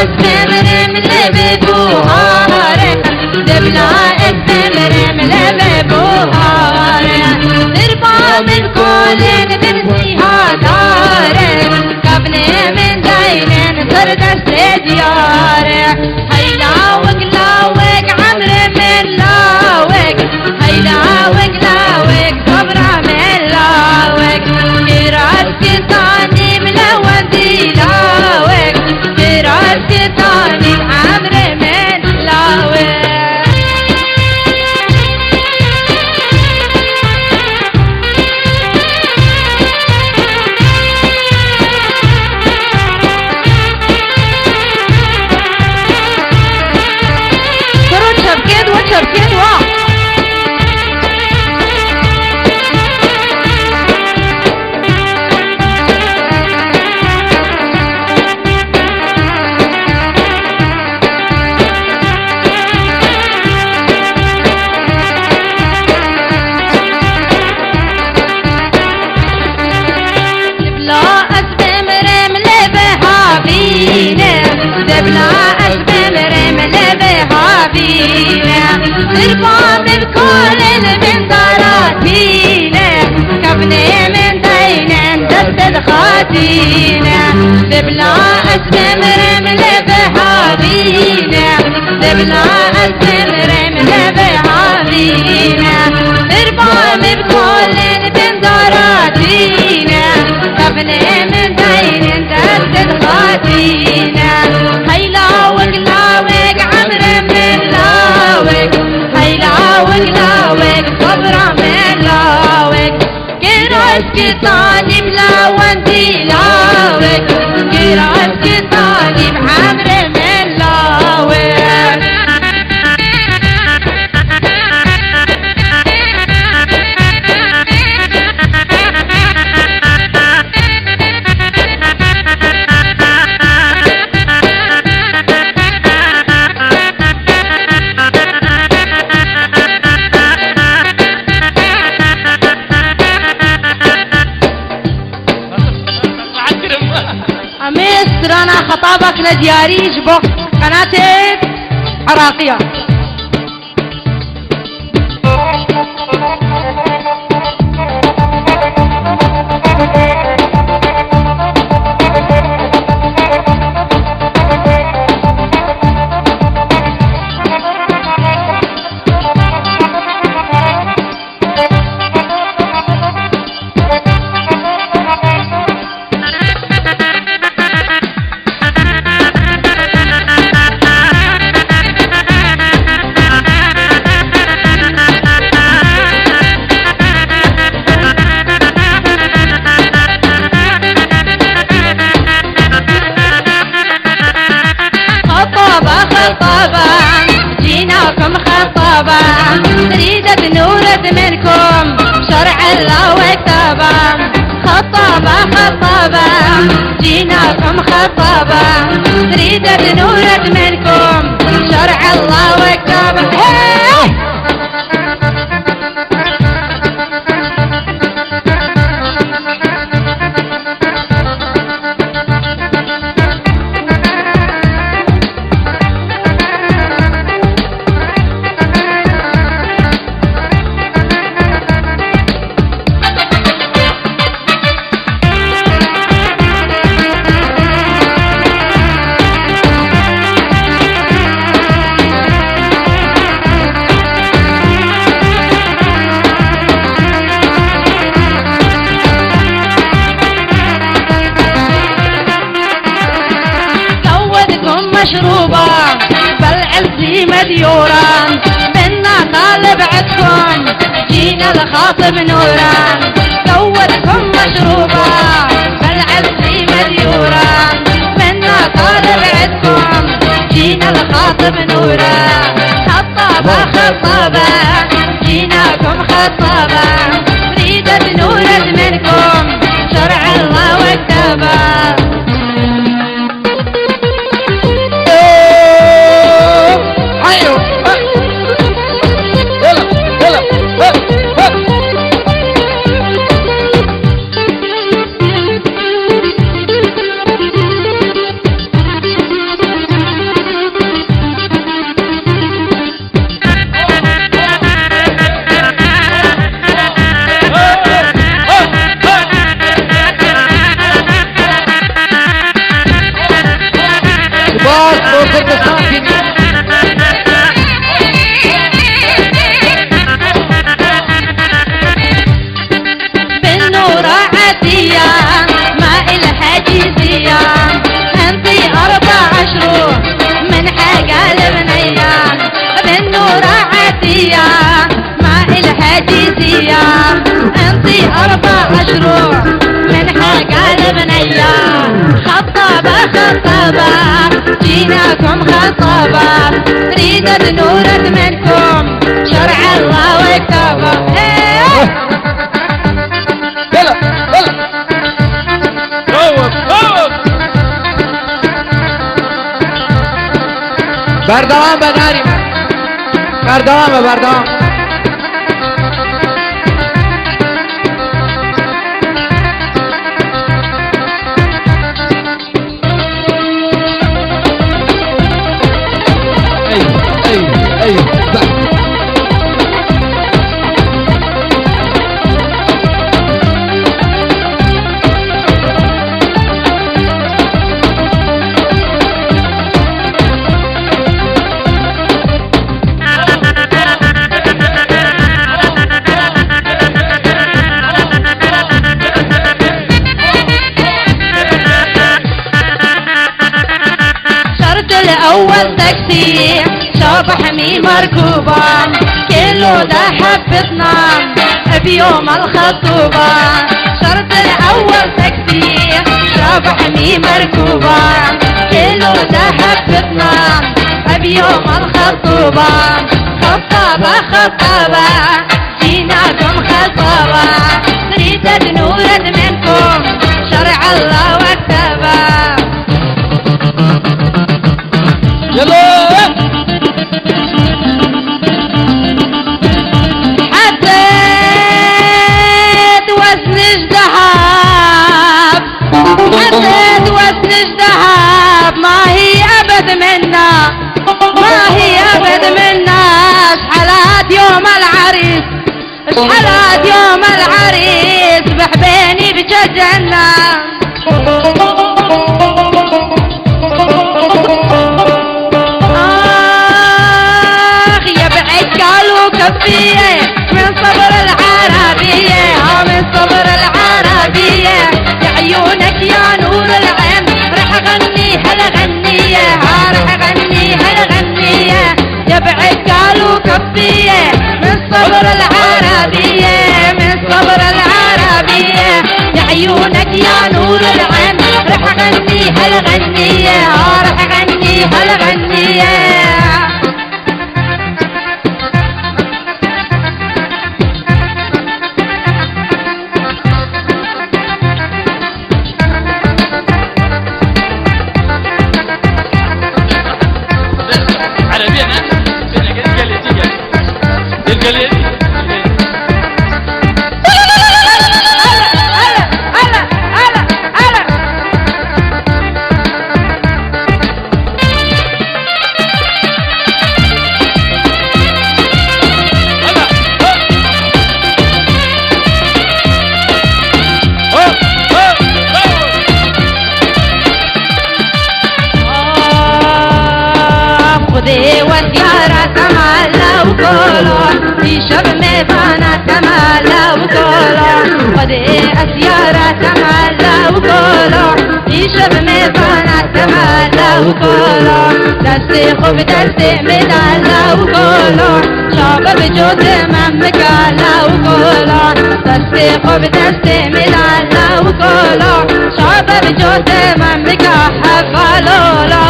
استمر ملي بوهاري دبلا استمر ملي بوهاري نرفع من كل نبنسيها داري كابني من داينين سردس دياري هيلاوك لاوك عمري من لاوك هيلاوك لاوك صبرا من لاوك كراس كتاني ملون دي لاوك كراس كتاني عمري من لاوك دبلا استمر ملي بهابينا نرفع من كل من دراتينا كبني من دينين دستد خاتينا دبلا استمر ملي بهابينا دبلا استمر ملي بهابينا نرفع من كل من دراتينا كبني من دينين دستد خاتينا هيلاوك لاوك عمري من لاوك هيلاوك لاوك صبرا من لاوك كراس كتاني ملون دي لاوك كراس كتاني بعمري من لاوك أنا خطابك لدياري جبوك قناة عراقية جيناكم خطابا نريد بنورد منكم شرع الله وكتابا خطابا جيناكم خطابا نريد بنورد منكم شرع الله وكتابا مشروبة بالعز مديوران منا طالب عدكم جينا الخاطب نوران زودكم مشروبة بالعز مديوران منا طالب عدكم جينا الخاطب نوران خطابة جيناكم خطابة نريد بنورد منكم شرع الله وكتابه خلاص وصلت الساكن. بالنور عادية ما إلها جيزية، انتي 4 شهور من حاجة البنية. بالنور عادية ما إلها جيزية، انتي 4 شهور من حاجة البنية. خطابة خطابة جيناكم خطابة، تريد نورة منكم شرع الله وكتابه. يلا يلا فوق فوق. بردوام بداري بردوام بردوام. ايوه ايوه ايوه الأول تاكسي شبح مي مركوبة، كله ده حبتنا بيوم الخطوبة. شرط الأول تاكسي شبح مي مركوبة، كله ده حبتنا بيوم الخطوبة. خطابة خطابة جيناكم خطابة، نريد نورد منكم شرع الله وكتابه. يلا حطيت وزنش ذهب، حطيت وزنش ذهب، ما هي أبد منا، ما هي أبد منا. شحلات يوم العريس، شحلات يوم العريس بحبيني بجنة. كفية من صبر العربية، من صبر العربية. يا عيونك يا نور العين رح اغني هالغنية، رح اغني هالغنية. يا بعد قالوا كفية من صبر العربية، من صبر العربية. يا عيونك يا نور العين رح اغني هالغنية، رح اغني هالغنية. خذي وسيارة تمالا وقولوا يشب ميفانا تمالا وقولوا، خذي سيارة تمالا وقولوا يشب ميفانا تمالا وقولوا. دستي خوب دستي مدالا وقولوا شابب جوز ممكالا وقولوا. دستي خوب دستي مدالا وقولوا شابب جوز ممكا حفالولا.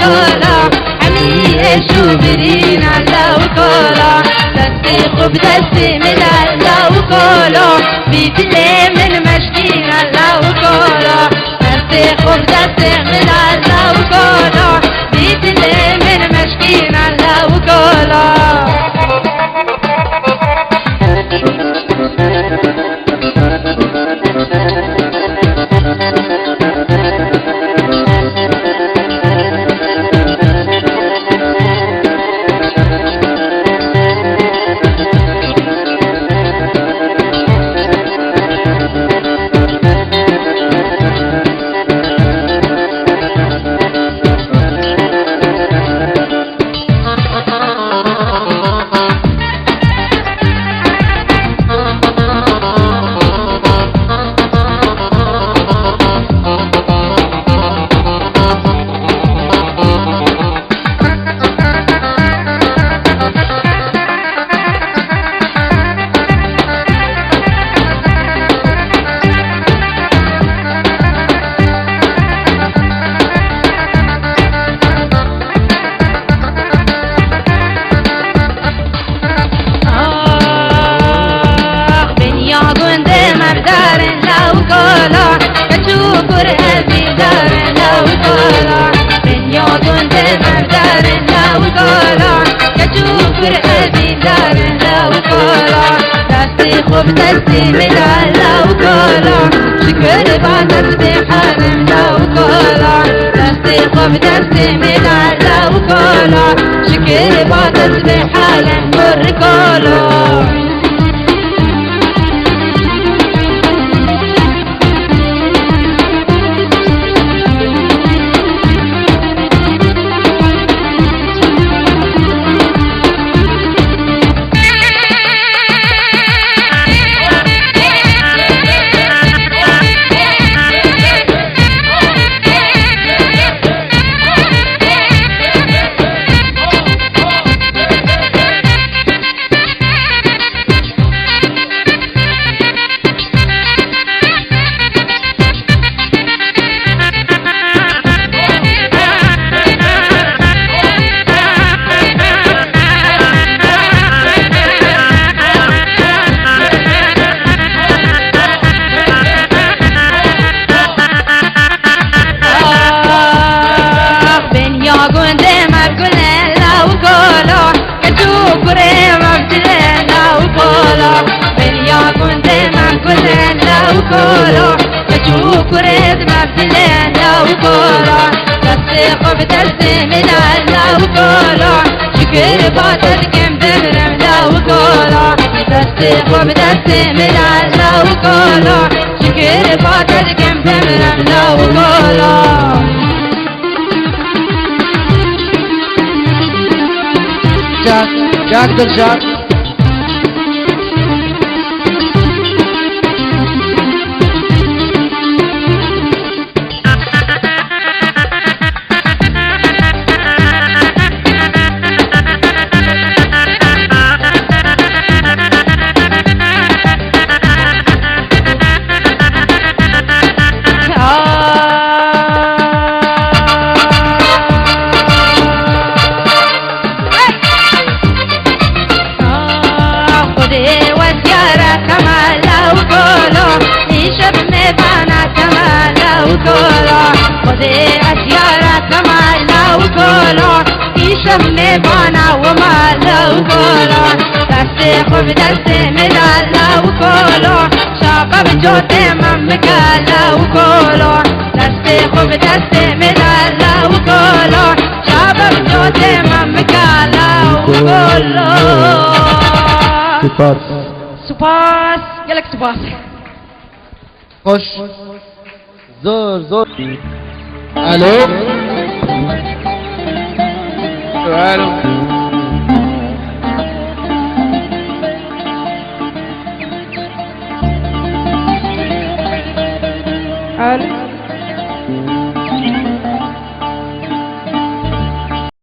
وكولا حمي شوبرين على وكولا دستي خوب دستي من على وكولا بيتلي من مشكين على وكولا دستي خوب دستي من على وكولا بيتلي من مشكين على وكولا خوب دستي من على وكولا شكر بعد بحالم لا وكولا دستي خوب دستي من على وكولا شكر بعد بحالم وركولا وكولا تشوف ريد مبتلينا وكولا دستي خوب دستي من على وكولا شكر باطل كم بمرملا وكولا دستي خوب دستي من على وكولا شكر باطل كم بمرملا وكولا Jack Dilshad. شمني بانا وما لو كولو دستي خوب دستي من لو كولو شباب جوتي ممكا لو كولو دستي خوب دستي من لو كولو شباب جوتي ممكا لو كولو سپاس سپاس يلك سپاس خوش زور الو Claro.